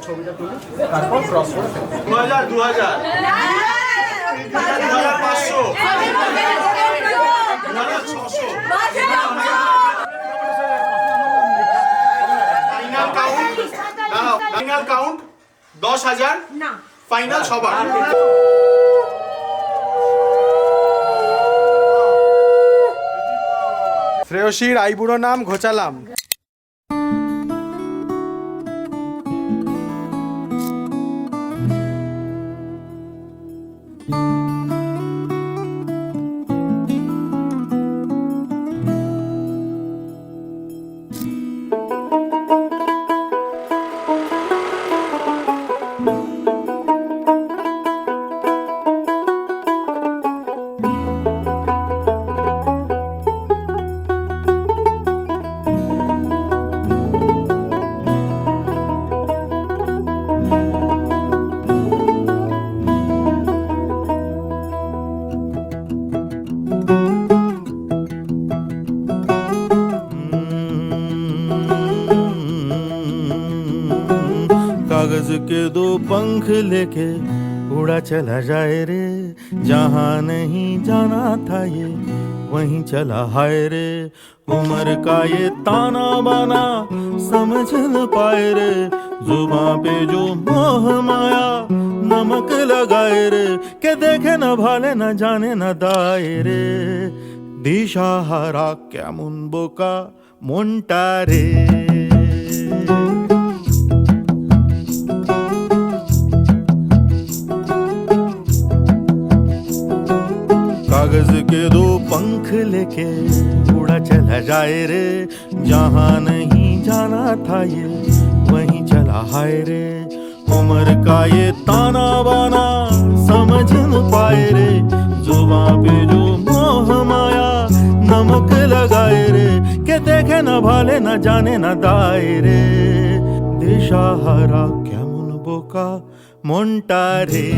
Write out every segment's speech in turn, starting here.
ছবিটা তুলি, তারপর ক্রস করে 2000 2000 2500 2600 ফাইনাল কাউন্ট দাঁড়াও, ফাইনাল কাউন্ট 10000 না, ফাইনাল সবার। শ্রেয়সীর আইবুড়ো নাম ঘোচালাম। कागज के दो पंख लेके उड़ा चला जाए रे, जहाँ नहीं जाना था ये वहीं चला हाय रे। उम्र का ये ताना बाना समझ न पाए रे, जुबां पे जो मोह माया नमक लगाए रे, के देखे न भाले न जाने न दाए रे। दिशाहारा केमन बोका মনটা রে। कागज के दो पंख लेके उड़ा चला जाए रे, जहाँ नहीं जाना था ये वहीं चला हाय रे। उम्र का ये ताना बाना समझ न पाए रे, जुबां पे जो मोह माया नमक लगाए रे, के देखे न भाले न जाने न दाए रे। दिशाहारा केमन बोका মনটা রে।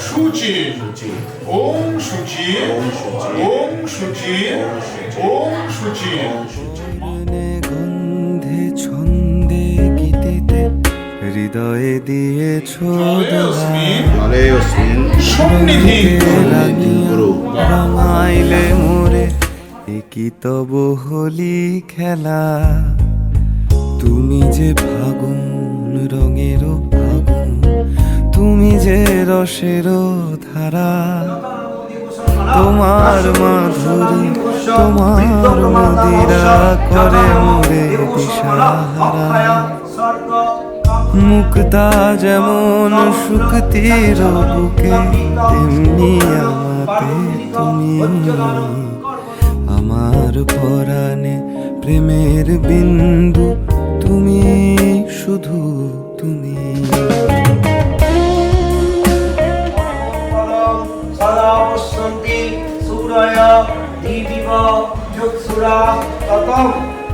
শুচি ওম শুচি ওম শুচি ওম শুচি। গন্ধে ছন্দে গীতিতে হৃদয়ে দিয়েছ রাঙাইলে মোরে একই তব হোলি খেলা। তুমি যে ফাগুন রঙের ফাগুন, তুমি যে রসের ধারা, তোমার মাধুরী তোমার মদিরা করে মোরে দিশাহারা। মুক্তা যেমন শুকতির বুকে, তেমনি আমাতে তুমি। আমার পরাণে প্রেমের বিন্দু তুমি, শুধু তুমি।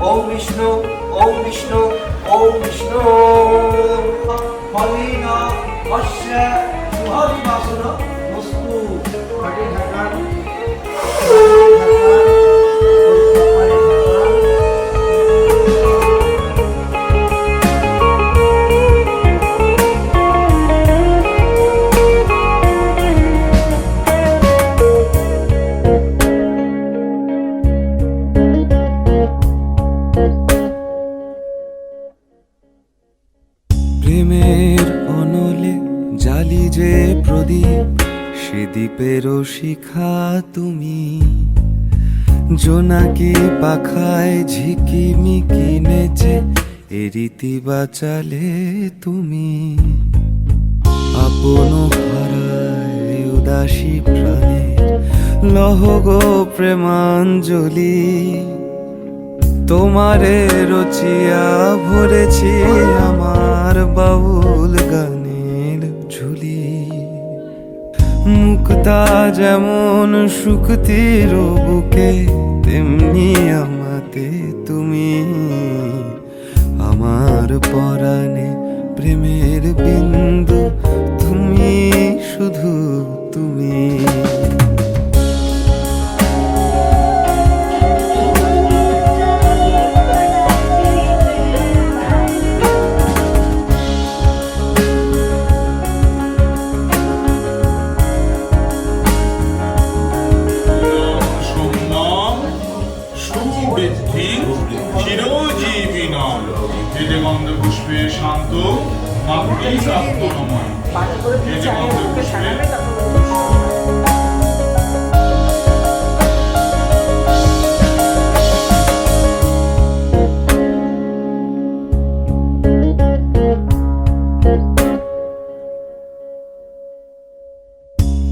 ওম বিষ্ণু ওম বিষ্ণু ওম বিষ্ণু। ফলেন অস্য শুভাবিবাসন বস্তু ঘটে ঢাকা। প্রেমের অনলে জালি যে প্রদীপ, সে দ্বীপেরও শিখা তুমি। জোনাকি পাখায় ঝিকিমিকি নেচে এ রীতি বাঁচালে তুমি। আপন হারায় উদাসী প্রাণের লহ গো প্রেমাঞ্জলি। তোমারে রচিয়া ভরেছি আমার বাউল গানের ঝুলি। মুক্তা যেমন শুকতির বুকে, তেমনি আমাতে তুমি। আমার পরাণে প্রেমের বিন্দু, তুমি শুধু তুমি। সম্মান সুবৃদ্ধি চিরজীবিনা হেলে গন্ধ পুষ্পে শান্ত মাতৃ প্রাপ্তনময় হেলে গন্ধ পুষ্পে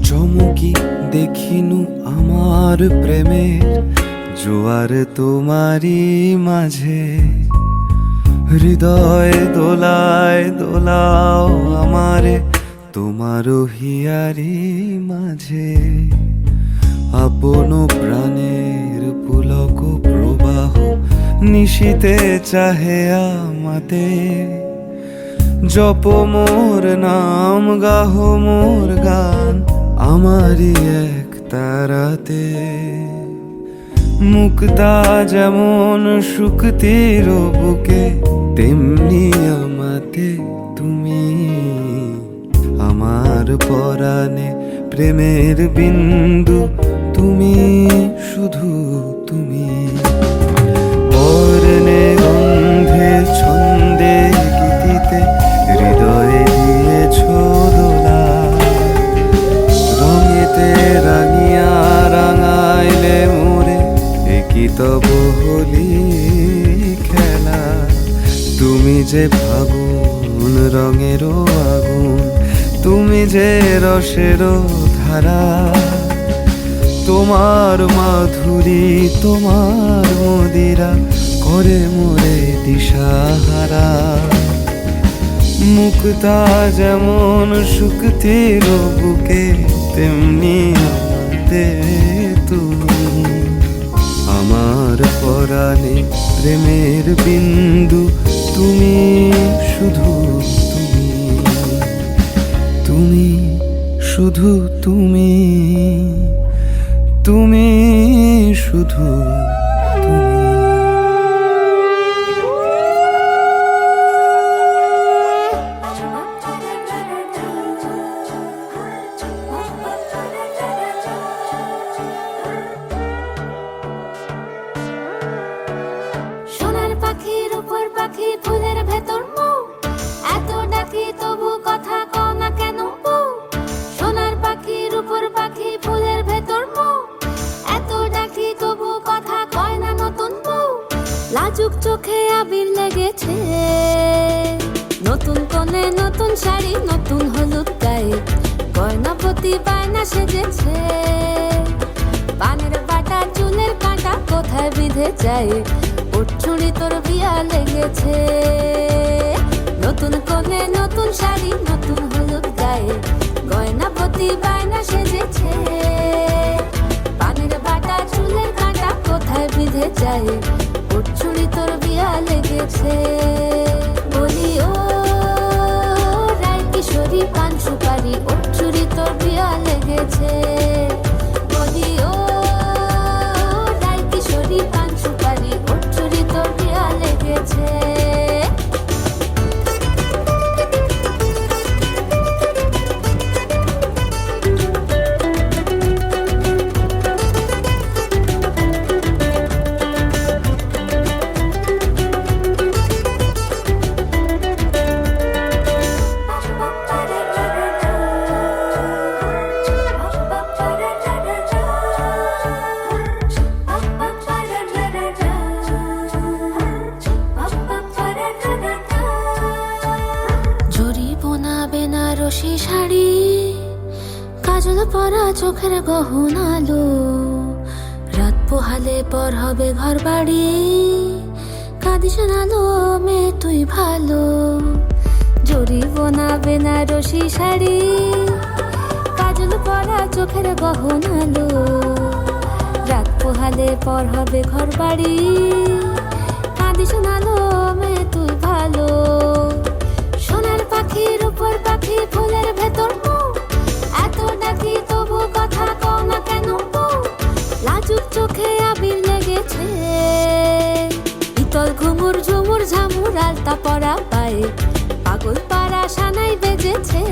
চমকি দেখিনু আমার প্রেমের জোয়ার তোমারই মাঝে। হৃদয় দোলায় দোলাও আমারে তোমার হিয়ারি মাঝে। আপন প্রাণের পুলক প্রবাহ নিশীতে চাহে আমাতে। জপ মোর নাম, গাহ মোর গান আমারই এক তারাতে। মুক্তা যেমন শুকতির বুকে, তেমনি আমাতে তুমি। আমার পরাণে প্রেমের বিন্দু, তুমি শুধু তুমি। বর্ণে গন্ধে ছন্দে গীতিতে হৃদয়ে দিয়েছ দোলা। রঙেতে রাঙিয়া রাঙাইলে মোরে, একই তব হোলি খেলা। তুমি যে ফাগুন রঙেরও আগুন, তুমি যে রসেরও ধারা। তোমার মাধুরী তোমার মদিরা করে মোরে দিশাহারা। মুক্তা যেমন শুকতির বুকে, তেমনি আমাতে তুমি। আমার পরাণে প্রেমের বিন্দু, তুমি শুধু তুমি। তুমি শুধু তুমি। তুমি শুধু তুমি। সোনার পাখির উপর পাখি, ফুলের ভেতর মৌ। এত ডাকি তবু কথা কও না কেন বউ? সোনার পাখির উপর পাখি, ফুলের ভেতর মৌ। এত ডাকি তবু কথা কয় না নতুন বউ। লাজুক চোখে আবির লেগেছে, নতুন কোণে নতুন শাড়ি, নতুন হলুদ গায়ে গয়নাপতি বায়না সেজেছে। পানের বাটা চুলের কাঁটা কোথায় বিঁধে যায়, উঠছুড়ি তোর বিয়া লেগেছে। নতুন কোণে নতুন শাড়ি, নতুন হলুদ গায়ে গয়নাপতি বায়না সেজেছে। পানের বাটা চুলের কাঁটা কোথায় বিঁধে যায়, উঠছুড়ি তোর বিয়া লেগেছে। বলি ও রায় কিশোরী পান সুপারি, উঠছুড়ি তোর বিয়া লেগেছে। বলি ও রায় কিশোরী পান সুপারি, উঠছুড়ি তোর বিয়া লেগেছে। বেনারসি শাড়ি, কাজল পরা চোখের গহনালো। রাত পোহালে পর হবে ঘর বাড়ি, কাঁদিস না লো মেয়ে তুই ভালো, জরিব না বেনারসি শাড়ি, কাজল পরা চোখের গহনালো, রাত পোহালে পর হবে ঘর বাড়ি। কাঁদিস না লো মেয়ে তুই ভালো, সোনার পাখির উপর পাখি ফুলের ভেতর মৌ, এত ডাকি তবু কথা কও না কেন বউ, লাজুক চোখে আবির লেগেছে, ইতল ঘুমুর ঝুমুর ঝামুর আলতা পরা পায়ে, পাগল পাড়া সানাই বেজেছে,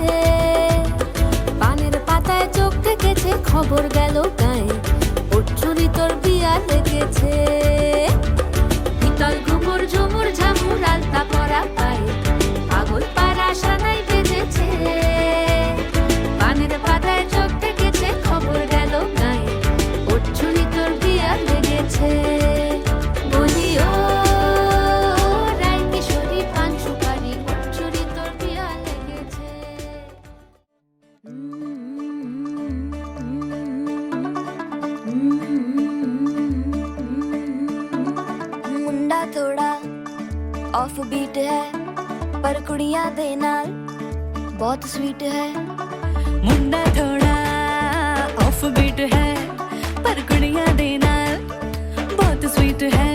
পানের পাতায় চোখ থেকেছে খবর গেল গায়ে, ওঠুরি তোর বিয়া লেগেছে, ইতল ঘুমুর ঝুমুর ঝামুর আলতা পরা পায়ে, পাগল পাড়া সানাই বেজেছে, পানের পাতায় চোখ থেকেছে খবর গেল গায়ে, ওঠুরি তোর বিয়া লেগেছে। বলি ও রায় কিশোরী পান সুপারি, ওঠুরি তোর বিয়া লেগেছে। मुंडा थोड़ा ऑफ बीट है पर कुड़ियां दे नाल बहुत स्वीट है। मुंडा थोड़ा ऑफ बीट है पर कुड़ियां दे नाल बहुत स्वीट है।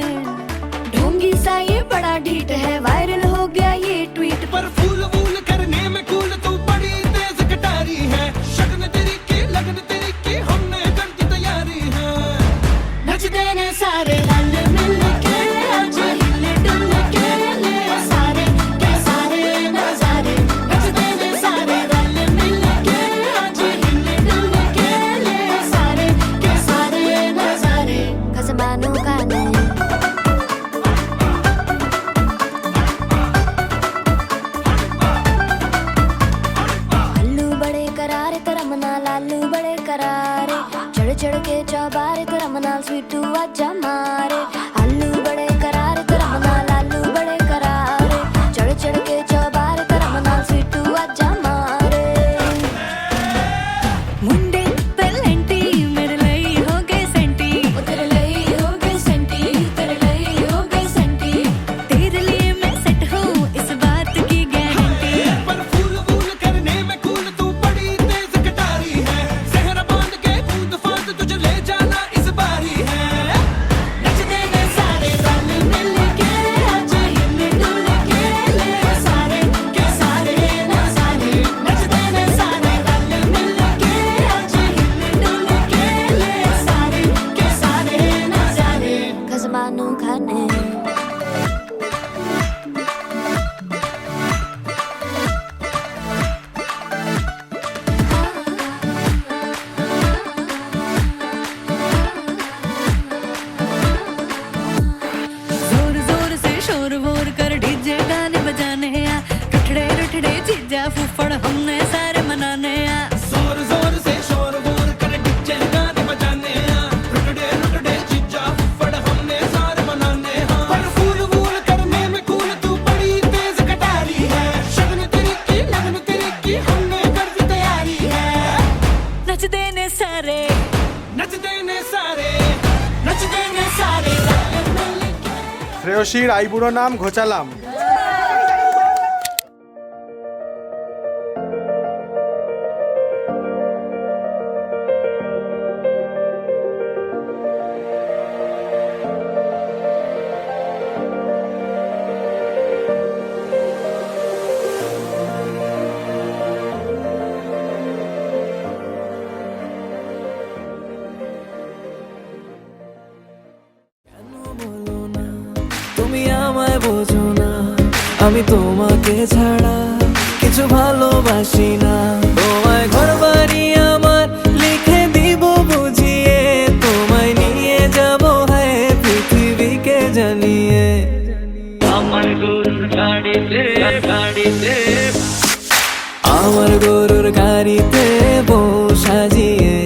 ढोंगी सा ये बड़ा ढीठ है, वायरल हो गया ये ट्वीट पर फूल वूल करने में कूल तू बड़ी तेज कटारी है, शगन तेरी की लगन तेरी की हमने कर दी तैयारी है। नच देने सारे रल मिल के आज हिले डुल के ले सारे के सारे नजारे। नच देने सारे रल मिल के आज हिले डुल के ले सारे के सारे नजारे। खसमानों का नहीं अल्लू बड़े करारे तरमना लालू बड़े करारे, चढ़ चढ़ के चौबारे तरमना स्वीटू आजा मारे। अल्लू बड़े करारे तरमना लालू बड़े करारे, चढ़ चढ़ के चौबारे तरमना स्वीटू आजा मारे। मुंडे पेलेंटी मेरे लिए हो गए सेंटी, ओ तेरे लिए हो गए सेंटी, तेरे लिए हो गए सेंटी, तेरे लिए मैं सेट हूँ इस बात की गारंटी। पर फूल वूल करने में कूल तू बड़ी तेज कटारी है, सहरा बांध के कूद फांद तुझे ले जाना इस बारी है। नच देने सारे रल मिल के आज हिले डुल के ले सारे के सारे नजारे। नच देने सारे रल मिल के आज हिले डुल के ले सारे के सारे नजारे। खजमानों खाने जोर जोर से शोर वोर कर डीजे गाने बजाने आ, रुठड़े रुठड़े जीजा फूफड़ हमने सारे मनाने आ। जोर जोर से शोर वोर कर डीजे गाने बजाने हैं, रुकड़े रुकड़े चिज्जा फुफड़ हमने सारे मनाने हैं। पर फूल वूल करने में कूल तू बड़ी तेज कटारी है, शगन तेरी की लगन तेरी की हमने कर दी तैयारी है। नच देने सारे नच देने सारे नच देने सारे रल मिल के। শ্রেয়সীর আইবুড়ো নাম ঘোচালাম। তুমি আমায় বোঝো না, আমি তোমাকে ছাড়া কিছু ভালোবাসি না। তোমায় ঘর বাড়ি আমার লিখে দিব বুঝিয়ে, তোমায় নিয়ে যাব হ্যাঁ পৃথিবীকে জানিয়ে। আমার গরুর গাড়িতে বউ সাজিয়ে,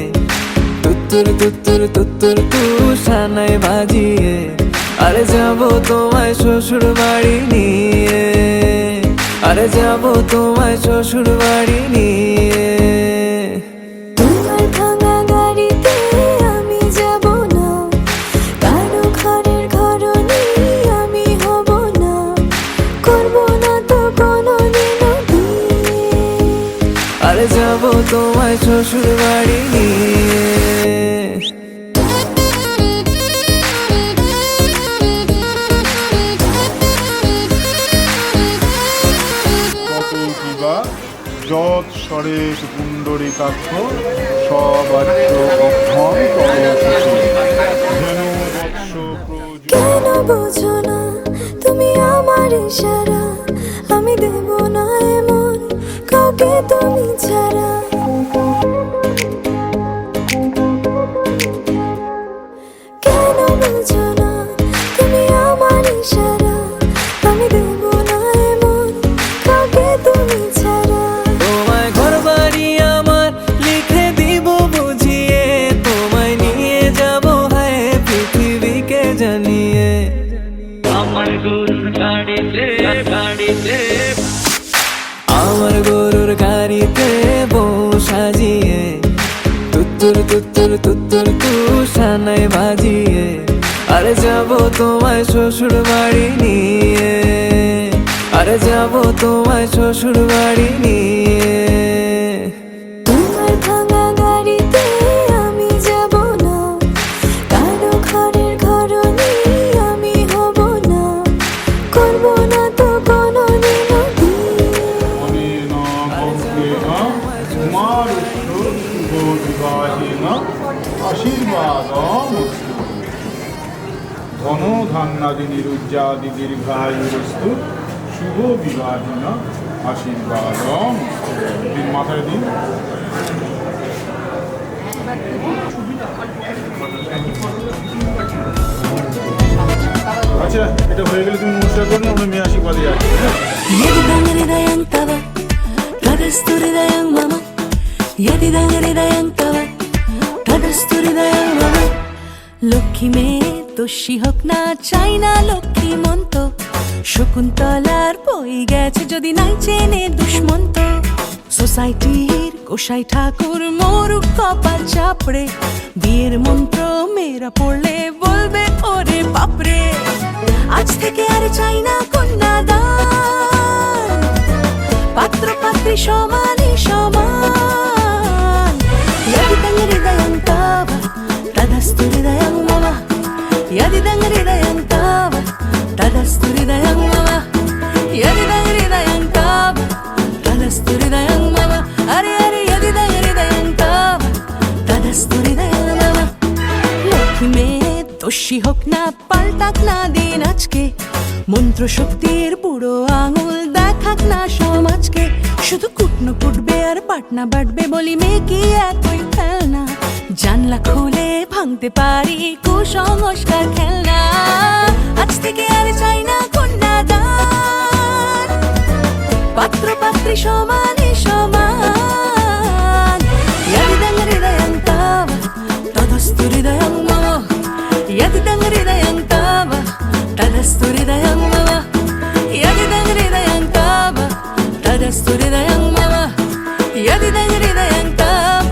তুত্তুর তুত্তুর তুত্তুর তু সানাই বাজিয়ে, আরে যাবো তোমায় শ্বশুর বাড়ি নিয়ে, আরে যাবো তোমায় শ্বশুর বাড়ি নিয়ে। তোমার ভাঙা গাড়িতে আমি যাব না, কারো ঘরের ঘরণী আমি হব তোমায় শ্বশুর বাড়ি নিয়ে। কত কিবা যৎ স্বরেশ পুণ্ডরীকাক্ষ সবাচ্য অক্ষম তব যেন বৎস কেন বোঝো না তুমি আমার ইশারা, আমি দেব না এমন কাউকে তুমি ছাড়া। কেন বোঝো না তুমি আমার ইশারা, আমি দেব না এমন কাউকে তুমি ছাড়া। তোমায় ঘর বাড়ি আমার লিখে দিব বুঝিয়ে, তোমায় নিয়ে যাব হায় পৃথিবীকে জানিয়ে। আমার গরুর গাড়িতে আমার গরুর গাড়িতে বউ সাজিয়ে, তুত্তুর তুত্তুর তুত্তুর তুষানায় বাজিয়ে, আরে যাব তোমায় শ্বশুর বাড়ি নিয়ে, আরে যাব তোমায় শ্বশুর বাড়ি নিয়ে। তোমার ভাঙা গাড়িতে আমি যাব না, কারো ঘরের ঘরনি আমি হব না, করব না তো কোনোদিনও বিয়ে। কুমার শুভ বিবাহেন আশীর্বাদমস্তু ধন ধান্যাদি নিরুজ্জাদি দীর্ঘায়ুরস্তু শুভ বিবাহেন আশীর্বাদমস্তু। দিন মাথায় দিন। আচ্ছা, এটা হয়ে গেলে তুমি নমস্কার করো, আমরা মেয়ে আশীর্বাদে যাচ্ছি। యదిదం హృదయం తవ తదస్తు హృదయం మమ, యదిదం హృదయం తవ తదస్తు హృదయం మమ। লক্ষ্মী মেয়ে দোষী হোক না চাই না লক্ষ্মী মন্ত, শকুন্তলার বই গেছে যদি নাই চেনে দুষ্মন্ত। সোসাইটির গোসাই ঠাকুর মরুক কপাল চাপড়ে, বিয়ের মন্ত্র মেয়েরা পড়লে বলবে ওরে বাপরে। আজ থেকে আর চাই না কন্যাদান, পাত্র পাত্রী সমানে সমান। యదిదం హృదయం తవ తదస్తు హృదయం మమ, యదిదం హృదయం తవ తదస్తు హృదయం మమ, యదిదం హృదయం తవ తదస్తు హృదయం మమ। అరే అరే యదిదం హృదయం తవ తదస్తు హృదయం మమ। লক্ষ্মী মেয়ে দোষী হোক না পাল্টাক না দিন আজকে, মন্ত্র শক্তির বুড়ো আঙুল দেখাক না সমাজকে। শুধু কুটনো কুটবে আর পাটনা বাটবে বলি মেয়ে কি এতই খেলনা, জানলা খুলে ভাঙতে পারি কুসংস্কার খেলনা। আজ থেকে আর চাই না কন্যাদান, পাত্র পাত্রী সমানে সমান। యదిదం హృదయం తవ తదస్తు హృదయం మమ, యదిదం హృదయం తవ తదస్తు హృదయం మమ, యదిదం హృదయం తవ తదస్తు హృదయం మమ, యదిదం హృదయం తవ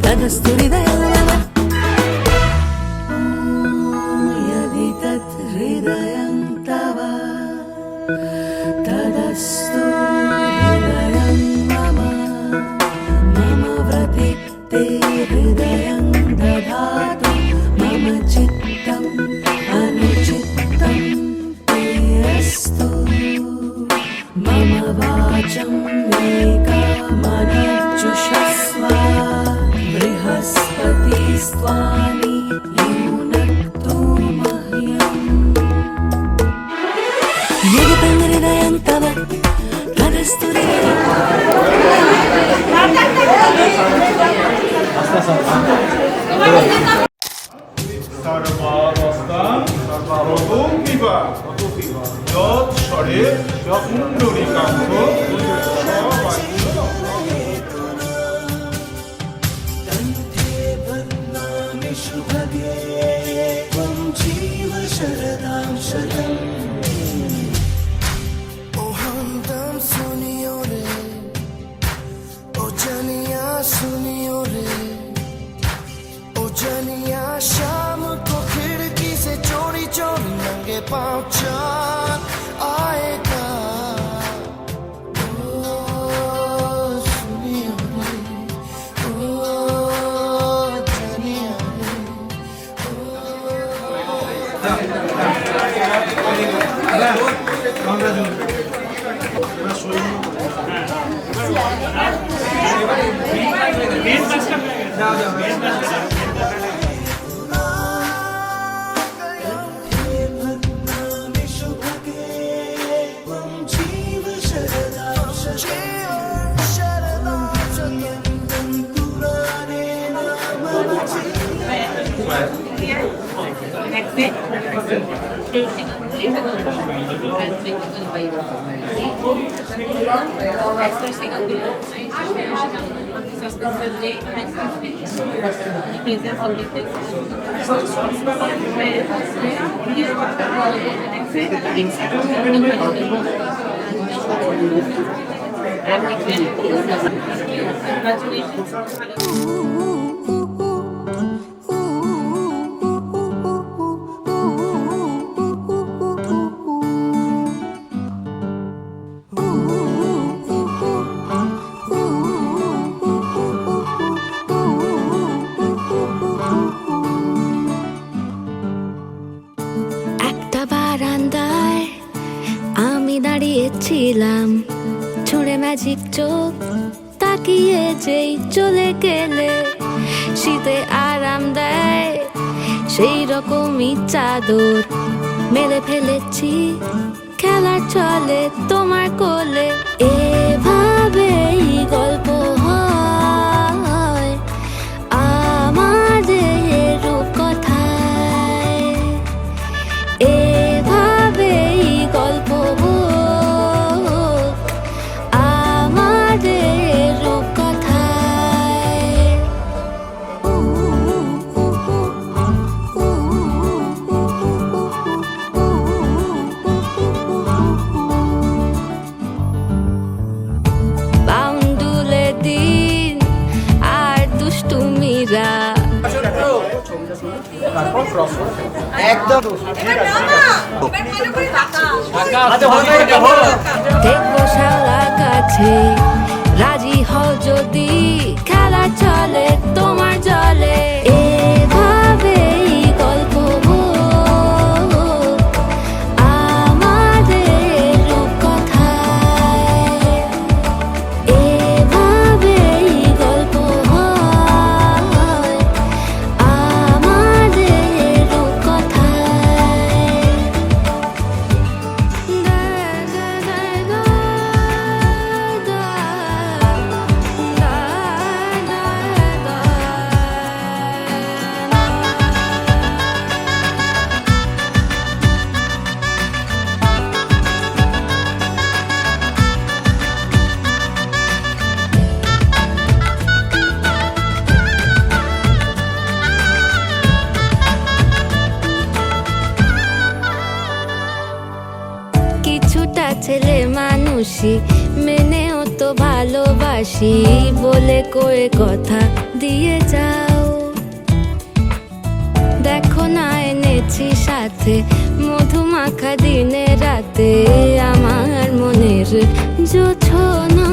తదస్తు హృదయం మమ। యది తత్ హృదయం తవ తదస్తు హృదయం మమ, మమ వ్రతే తే హృదయం దధాతు, మమ చిత్తం అనుచిత్తం తే అస్తు, మమ వాచం ఏకమనర్जुషస్వ, బృహస్పతిస్త్వాని యూనక్తు మహ్యం। యదిదం హృదయం తవ తదస్తు హృదయం সর্বাবস্থান প্রথম বিবাহ যৎ স্বরেশ পুণ্ডরীকাক্ষ সবাচ্য शाम को खिड़की से चोरी चोरी नंगे पाँव चाँद आएगा। ओ सुनियो रे, একটা বারান্দায় আমি দাঁড়িয়েছিলাম, ছুঁড়ে ম্যাজিক চোখ তাকিয়ে যেই চলে গেলে, শীতে আরাম দেয় সেই রকমই চাদর মেলে ফেলেছি, খেলা চলে তোমার কোলে। এভাবেই গল্প হয় আমাদের রূপকথায়, এভাবেই গল্প হোক আমাদের রূপকথায়। বাউন্ডুলে দিন আর দুষ্টুমিরা, দেখবো শালা কাছে, রাজি হও যদি খেলা চলে তোমার জলে। এভাবেই গল্প হোক আমাদের রূপকথায়, এভাবেই গল্প হয় আমাদের রূপকথায়। কিছুটা ছেলে মানুষই মেনেও তো ভালোবাসি, বলে কয়ে কথা দিয়ে যাও। দেখো না এনেছি সাথে মধুমাখা দিনে রাতে, আমার মনের জোছনা।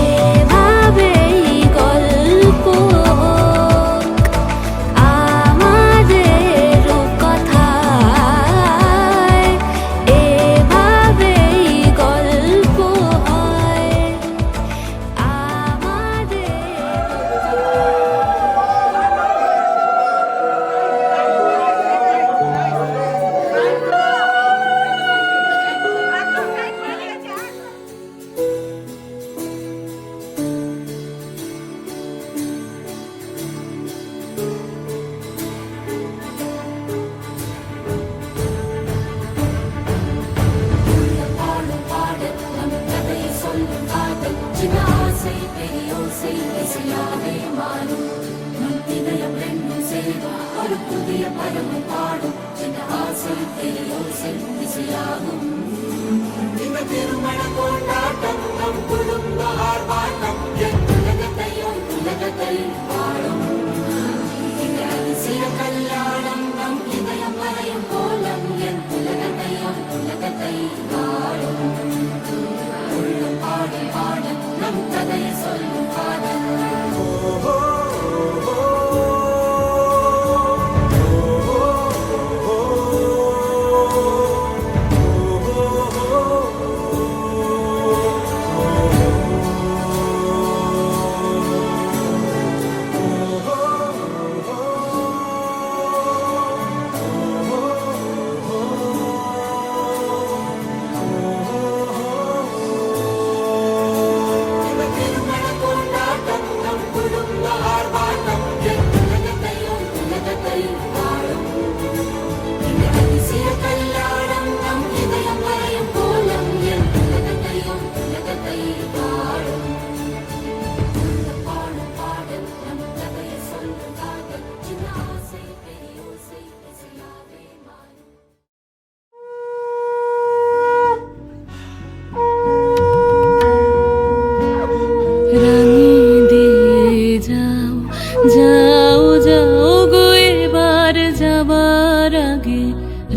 এভাবেই গল্প হোক আমাদের রূপকথায়, এভাবেই গল্প হয় আমাদের। oh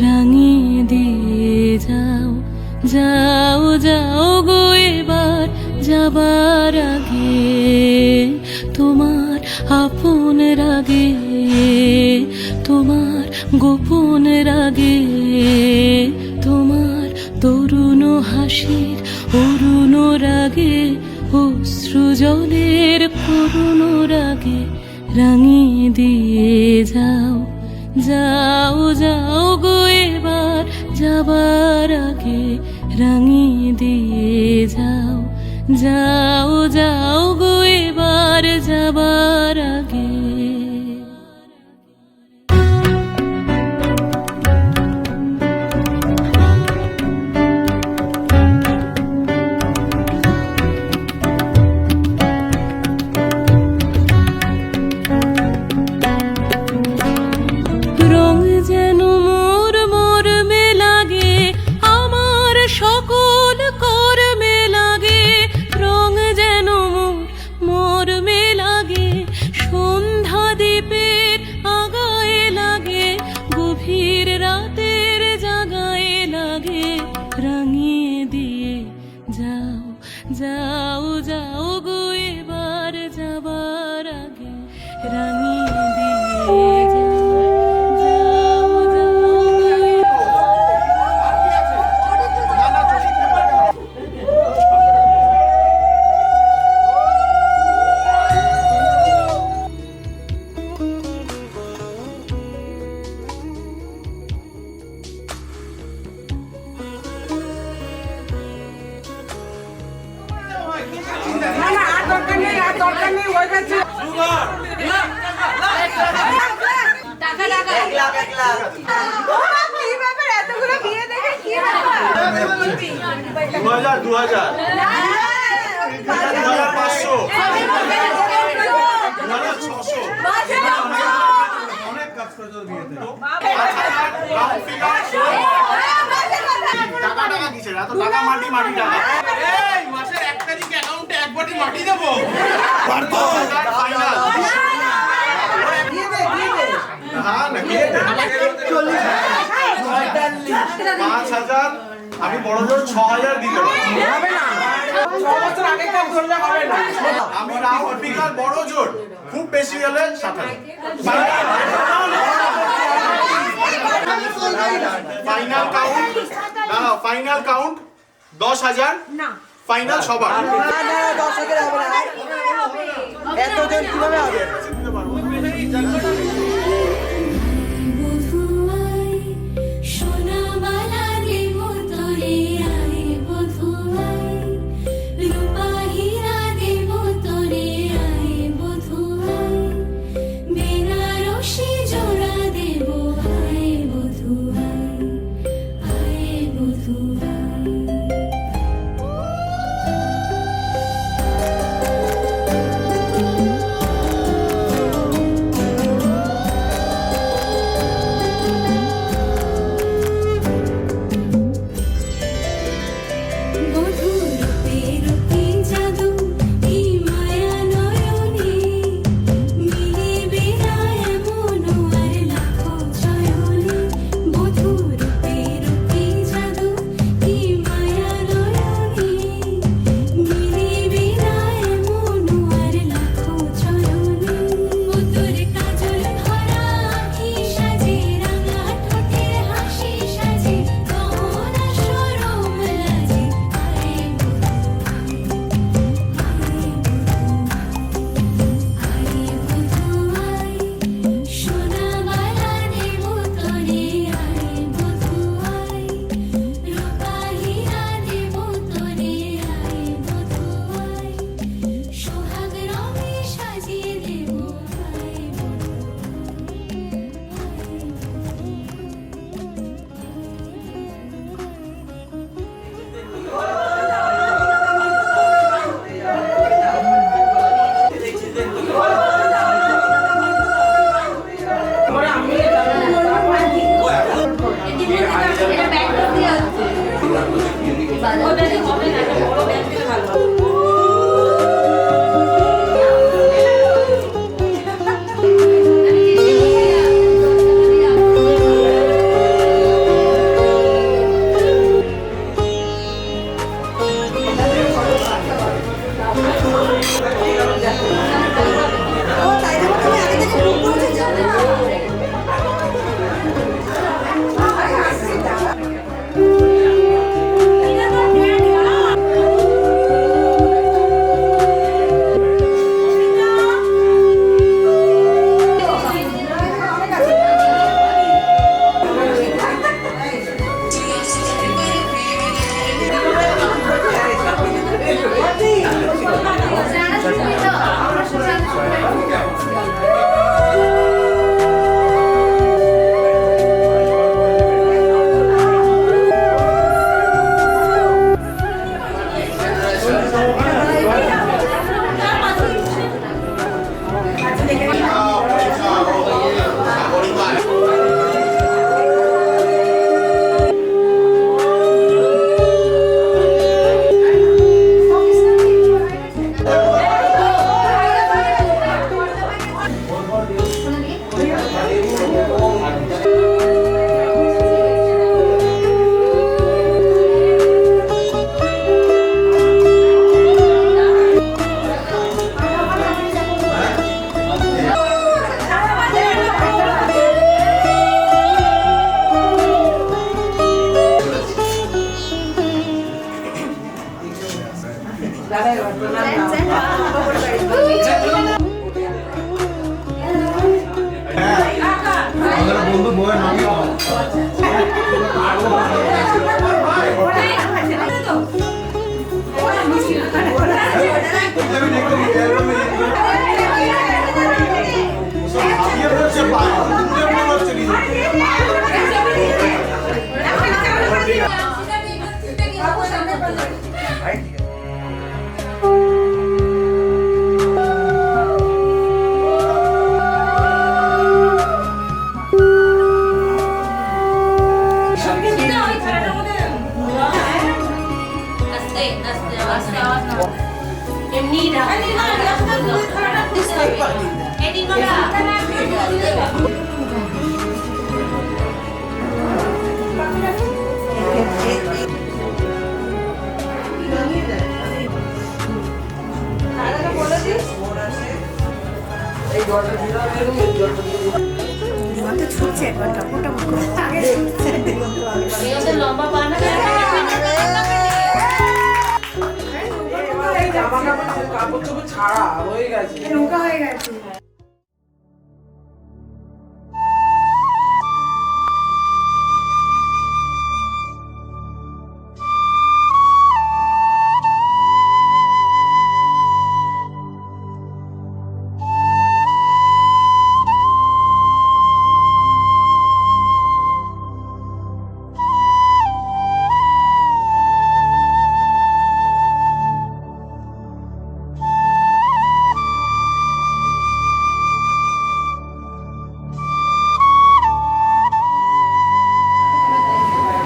রাঙিয়ে দিয়ে যাও, যাও যাও গো এবার যাবার আগে, তোমার আপন রাগে, তোমার গোপন রাগে, তোমার তরুণ হাসির অরুণ রাগে, অশ্রু জলের করুণ রাগে রাঙিয়ে দিয়ে যাও, যাও যাও গো এবার যাবার আগে, রাঙিয়ে দিয়ে যাও, যাও যাও গো এবার যাবার আগে। রং যেন মোর মরমে লাগে, আমার সকল কর্মে লাগে, রং যেন মোর মরমে লাগে, সন্ধ্যা দ্বীপের আগায়ে লাগে, গভীর রাতের জাগায়ে লাগে, রাঙিয়ে দিয়ে যাও, যাও যাও গো এবার যাবার আগে, রাঙিয়ে দিয়ে যাও, যাও যাও গো দু হাজার 2000 2500 2600 অনেক কাজ করে বিয়েতে টাকা টাকা কিসের এত টাকা মাটি মাটি টাকা এই মাসের 1 তারিখ অ্যাকাউন্টে এক বাটি মাটি দেবো ফাইনাল হ্যাঁ নাকি 5000 আমি বড় জোর 6000 দিতে পারি আমি রাহুল ফিগার বড় জোর খুব বেশি হলে 7000 ফাইনাল কাউন্ট দাঁড়াও ফাইনাল কাউন্ট 10000 না ফাইনাল সবার এতজন কিভাবে হবে? এমনি লম্বা বানা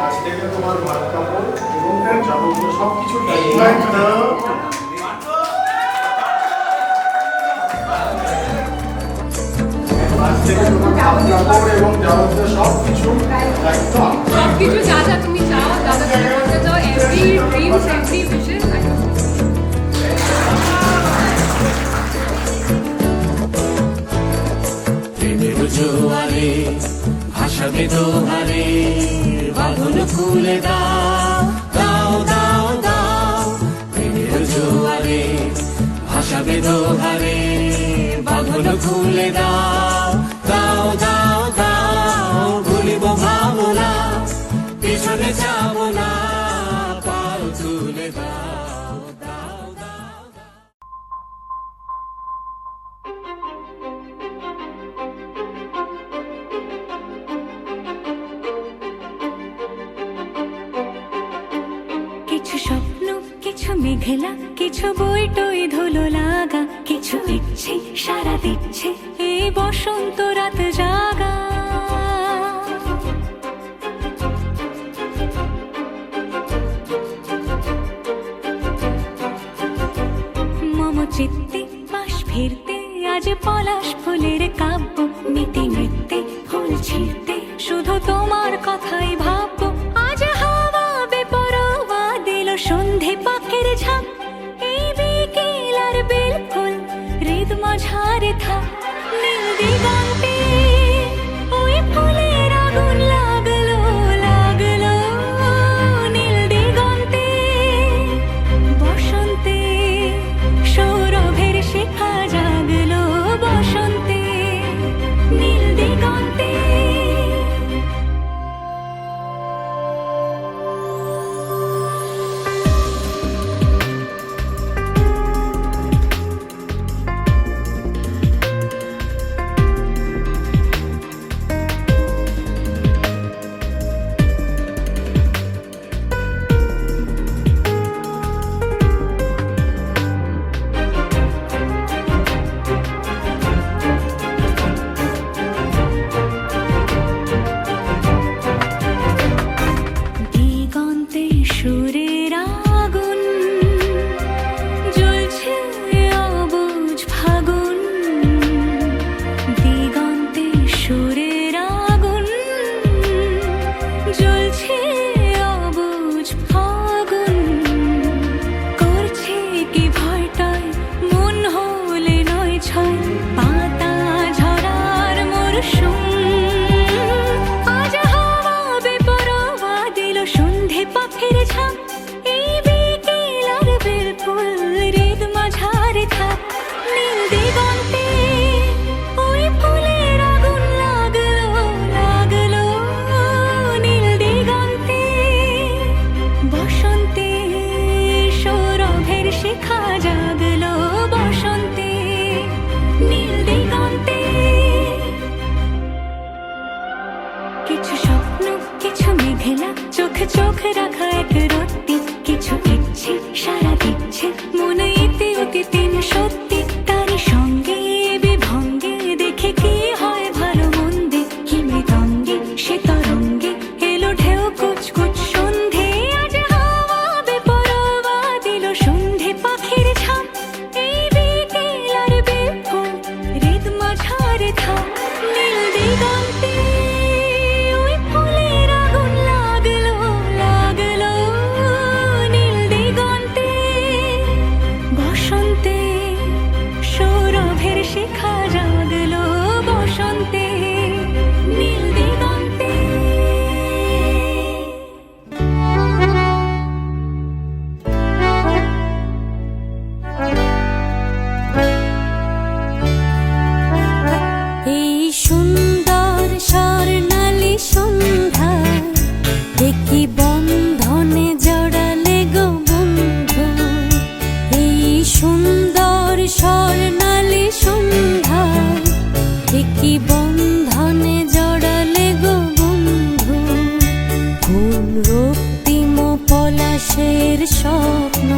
আজ থেকে তোমার ভাত কাপড় এবং যাবতীয় সবকিছু আজ থেকে তোমার ভাত কাপড় এবং যাবতীয় সবকিছু দায়িত্ব সবকিছু যা যা তুমি চাও দাদা করতে চাও এভরি ড্রিমস এভরি উইশেস প্রেমের জোয়ারে ভাসাবে দোহারে বাঁধন খুলে দাও দাও দাও দাও প্রেমের জোয়ারে ভাসাবে দোহারে বাঁধন খুলে দাও দাও দাও দাও ভুলিব ভাবনা পিছনে যাব না পাল তুলে দাও দাও দাও কিছু স্বপ্ন কিছু মেঘলা কিছু বই টই ধুলো লাগা কিছু ইচ্ছে সারা দিচ্ছে এই বসন্ত রাত জাগা মম চিত্তে পাশ ফিরতে আজ পলাশ ফুলের কাব্য নিতে নৃত্যে ফুল ছিঁড়তে শুধু তোমার কথাই ভাববো আজ হাওয়া বেপরোয়া দিল সন্ধে পাখির ঝাঁক এই বিকেল আর বিলকুল হৃদ মাঝারে থাক নীল দিগন্তে ওই ফুলের আগুন লাগলো লাগলো নীল দিগন্তে বসন্তে সৌরভের শিখা জাগলো বসন্তে নীল দিগন্তে দিগন্তে সুরের আগুন জ্বলছে অবুঝ ফাগুন দিগন্তে সুরের আগুন জ্বলছে অবুঝ ফাগুন করছে কি ভয়টায় মন হলে নয় ছয় পাতা ঝরার মরশুম আজ হাওয়া বেপরোয়া দিল সন্ধে পাখির ঝাঁক এই বিকেল আর বিলকুল হৃদ মাঝারে থাক নীল দিগন্তে ওই ফুলের আগুন লাগলো লাগলো নীল দিগন্তে বসন্তে সৌরভের শিখা জাগলো বসন্তে নীল দিগন্তে কিছু স্বপ্ন কিছু মেঘলা চোখ চোখ রাখা এক রত্তি কিছু ইচ্ছে সারা দিচ্ছে মনে ইতি অতি তিন সত্যি তারই সঙ্গে বিভঙ্গে দেখে কি হয় ভালো মন্দে কি মৃদঙ্গে সে তরঙ্গে এলো ঢেউ কুচকুচ সন্ধে আজ হাওয়া বেপরোয়া মনের স্বপ্ন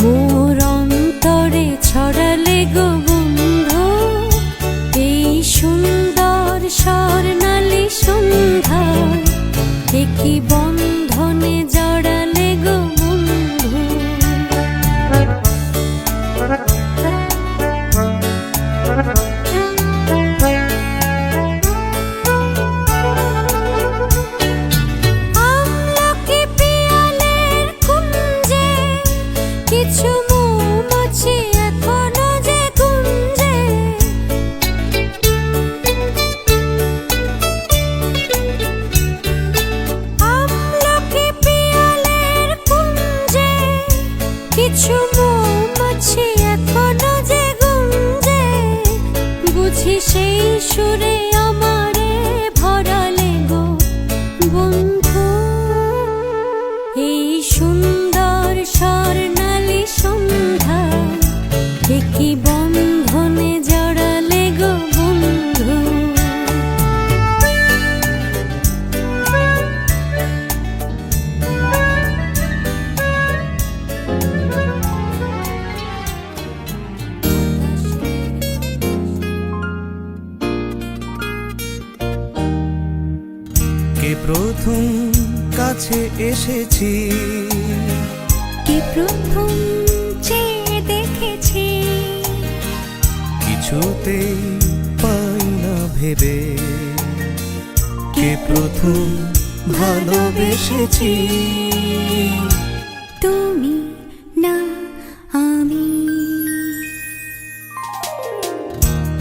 মোর অন্তরে ছড়ালে গো বন্ধু এই সুন্দর স্বর্ণালী সন্ধ্যায় একই বন্ধনে জড়ালে গো বন্ধু। আমলকি পিয়ালের কুঞ্জে কিছু মৌমাছি এখনো যে গুঞ্জে আমলকি পিয়ালের কুঞ্জে কিছু মৌমাছি এখনো যে গুঞ্জে বুঝি সেই সুরে আমারে ভরালে গো বন্ধু এই সুন্দর স্বর্ণালী সন্ধ্যা একই বন্ধনে জড়ালে গো বন্ধু। কে প্রথম কাছে এসেছি, কে প্রথম চেয়ে দেখেছি কিছুতে পাই না ভেবে, কে প্রথম ভালোবেসেছি, তুমি না আমি।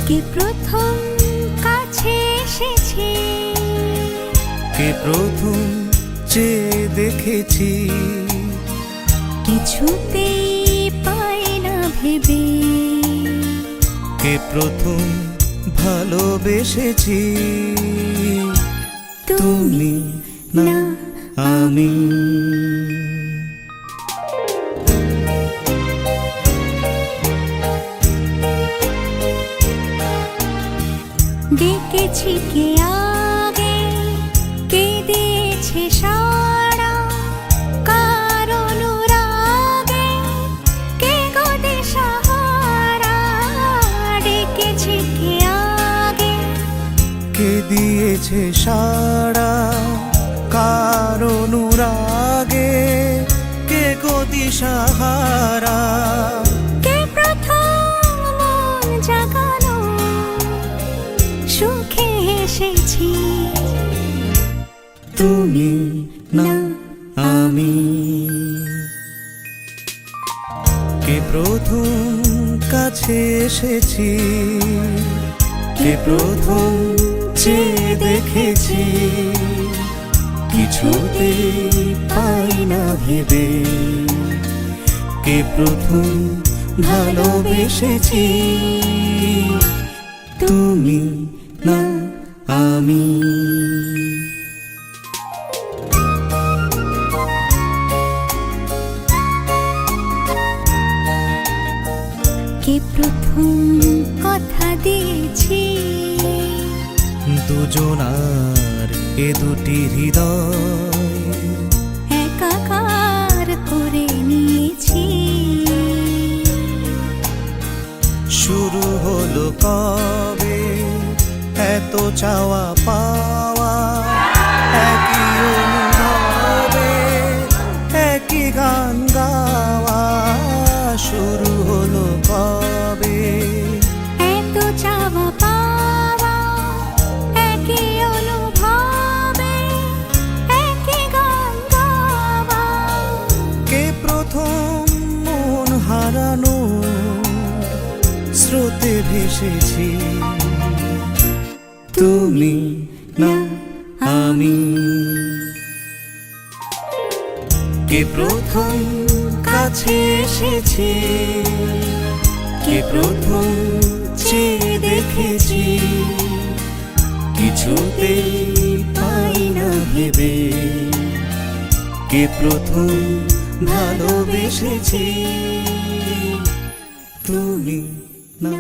কে প্রথম কাছে এসেছি, কে প্রথম চেয়ে দেখেছি, কিছুতেই পাই না ভেবে, কে প্রথম ভালোবেসেছি, তুমি না আমি। ডেকেছি কে আগে, কে দিয়েছে সাড়া, কার অনুরাগে কে গো দিশাহারা। ডেকেছি কে আগে, কে দিয়েছে সাড়া, কার অনুরাগে কে গো দিশাহারা। কে প্রথম মন জাগালো সুখে এসেছি, তুমি না আমি। কে প্রথম কাছে এসেছি, কে প্রথম চেয়ে দেখেছি, কিছুতে পাই না ভেবে, কে প্রথম ভালোবেসেছি, তুমি না আমি। কে প্রথম কথা দিয়েছি, দুজনার এ দুটি হৃদয় একাকার করে নিয়েছি। শুরু হলো কবে এত চাওয়া পাওয়া, একই অনুভবে একই গান গাওয়া। শুরু হলো কবে এত চাওয়া পাওয়া, একই অনুভবে একই গান গাওয়া। কে প্রথম মন হারানো স্রোতে ভেসেছি, তুমি না আমি। কে প্রথম কাছে এসেছি, কে প্রথম চেয়ে দেখেছি, কিছুতে পাই না ভেবে, কে প্রথম ভালোবেসেছি, তুমি না